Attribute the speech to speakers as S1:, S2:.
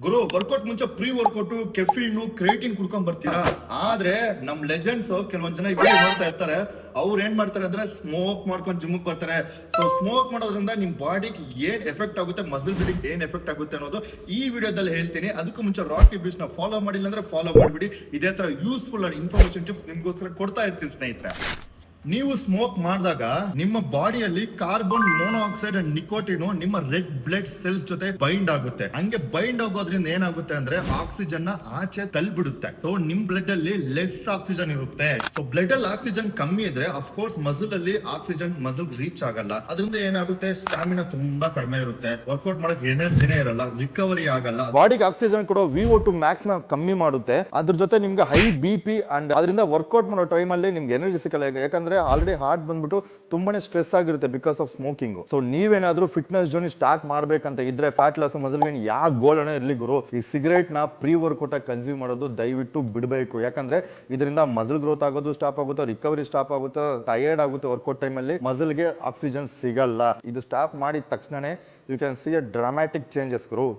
S1: ಗುರು workout ಮುಂಚೆ pre workout caffeine creatine ಕುಡ್ಕೊಂಡ್ ಬರ್ತೀರಾ. ಆದ್ರೆ ನಮ್ ಲೆಜೆಂಡ್ಸ್ ಕೆಲವೊಂದ್ ಜನ ವಿಡಿಯೋ ನೋಡ್ತಾ ಇರ್ತಾರೆ. ಅವ್ರು ಏನ್ ಮಾಡ್ತಾರೆ ಅಂದ್ರೆ ಸ್ಮೋಕ್ ಮಾಡ್ಕೊಂಡು ಜಿಮ್ಗೆ ಬರ್ತಾರೆ. ಸೊ ಸ್ಮೋಕ್ ಮಾಡೋದ್ರಿಂದ ನಿಮ್ ಬಾಡಿಗೆ ಏನ್ ಎಫೆಕ್ಟ್ ಆಗುತ್ತೆ, ಮಸಲ್ ಬಿಲ್ಡಿಂಗ್ ಏನ್ ಎಫೆಕ್ಟ್ ಆಗುತ್ತೆ ಅನ್ನೋದು ಈ ವಿಡಿಯೋದಲ್ಲಿ ಹೇಳ್ತೀನಿ. ಅದಕ್ಕೂ ಮುಂಚೆ ರಾಕಿ ಬೀಚ್ ನ ಫಾಲೋ ಮಾಡಿಲ್ಲ ಅಂದ್ರೆ ಫಾಲೋ ಮಾಡ್ಬಿಡಿ. ಇದೇ ತರ ಯೂಸ್ಫುಲ್ ಅಂಡ್ ಇನ್ಫಾರ್ಮೇಶನ್ ಟಿಪ್ಸ್ ನಿಮ್ಗೋಸ್ಕರ ಕೊಡ್ತಾ ಇರ್ತೀನಿ ಸ್ನೇಹಿತರೆ. ನೀವು ಸ್ಮೋಕ್ ಮಾಡಿದಾಗ ನಿಮ್ಮ ಬಾಡಿಯಲ್ಲಿ ಕಾರ್ಬನ್ ಮೊನಾಕ್ಸೈಡ್ ಅಂಡ್ ನಿಕೋಟಿನ್ ನಿಮ್ಮ ರೆಡ್ ಬ್ಲಡ್ ಸೆಲ್ಸ್ ಜೊತೆ ಬೈಂಡ್ ಆಗುತ್ತೆ. ಹಂಗೆ ಬೈಂಡ್ ಆಗೋದ್ರಿಂದ ಏನಾಗುತ್ತೆ ಅಂದ್ರೆ ಆಕ್ಸಿಜನ್ ನ ಆಚೆ ತಳ್ಳಿಬಿಡುತ್ತೆ. ಸೊ ನಿಮ್ ಬ್ಲಡ್ ಅಲ್ಲಿ ಲೆಸ್ ಆಕ್ಸಿಜನ್ ಇರುತ್ತೆ. ಸೊ ಬ್ಲಡ್ ಅಲ್ಲಿ ಆಕ್ಸಿಜನ್ ಕಮ್ಮಿ ಇದ್ರೆ ಅಫ್ಕೋರ್ಸ್ ಮಸಲ್ ಅಲ್ಲಿ ಆಕ್ಸಿಜನ್ ಮಸಲ್ ರೀಚ್ ಆಗಲ್ಲ. ಅದರಿಂದ ಏನಾಗುತ್ತೆ, ಸ್ಟಾಮಿನಾ ತುಂಬಾ ಕಡಿಮೆ ಇರುತ್ತೆ. ವರ್ಕೌಟ್ ಮಾಡಕ್ ಎನರ್ಜಿನೇ ಇರಲ್ಲ, ರಿಕವರಿ ಆಗಲ್ಲ. ಬಾಡಿಗೆ ಆಕ್ಸಿಜನ್ ಕೊಡೋ VO2 ಮ್ಯಾಕ್ಸ್ ನ ಕಮ್ಮಿ ಮಾಡುತ್ತೆ. ಅದ್ರ ಜೊತೆ ನಿಮ್ಗೆ ಹೈ BP ಅಂಡ್ ಅದರಿಂದ ವರ್ಕೌಟ್ ಮಾಡೋ ಟೈಮ್ ಅಲ್ಲಿ ನಿಮ್ಗೆ ಎನರ್ಜಿ ಸಿಕ್ಕಲ್ಲ. ಯಾಕಂದ್ರೆ ಆಲ್ರೆಡಿ ಹಾರ್ಟ್ ಬಂದ್ಬಿಟ್ಟು ತುಂಬಾನೇ ಸ್ಟ್ರೆಸ್ ಆಗಿರುತ್ತೆ ಬಿಕಾಸ್ ಆಫ್ ಸ್ಮೋಕಿಂಗ್. ಸೊ ನೀವೇನಾದ್ರೂ ಫಿಟ್ನೆಸ್ ಜರ್ನಿ ಸ್ಟಾರ್ಟ್ ಮಾಡ್ಬೇಕಂತ ಇದ್ರೆ, ಫ್ಯಾಟ್ ಲಾಸ್ ಮಸಲ್ ಗೇನ್ ಯಾವ ಗೋಲ್ ಅನ್ನ ಇರ್ಲಿ ಗುರು, ಈ ಸಿಗರೇಟ್ ನ ಪ್ರೀ ವರ್ಕೌಟ್ ಆಗಿ ಕನ್ಸ್ಯೂಮ್ ಮಾಡೋದು ದಯವಿಟ್ಟು ಬಿಡಬೇಕು. ಯಾಕಂದ್ರೆ ಇದರಿಂದ ಮಸಲ್ ಗ್ರೋತ್ ಆಗೋದು ಸ್ಟಾಪ್ ಆಗುತ್ತೆ, ರಿಕವರಿ ಸ್ಟಾಪ್ ಆಗುತ್ತೆ, ಟಯರ್ಡ್ ಆಗುತ್ತೆ. ವರ್ಕೌಟ್ ಟೈಮ್ ಅಲ್ಲಿ ಮಸಲ್ ಗೆ ಆಕ್ಸಿಜನ್ ಸಿಗಲ್ಲ. ಇದು ಸ್ಟಾಪ್ ಮಾಡಿದ ತಕ್ಷಣನೇ you can see a dramatic changes Guru.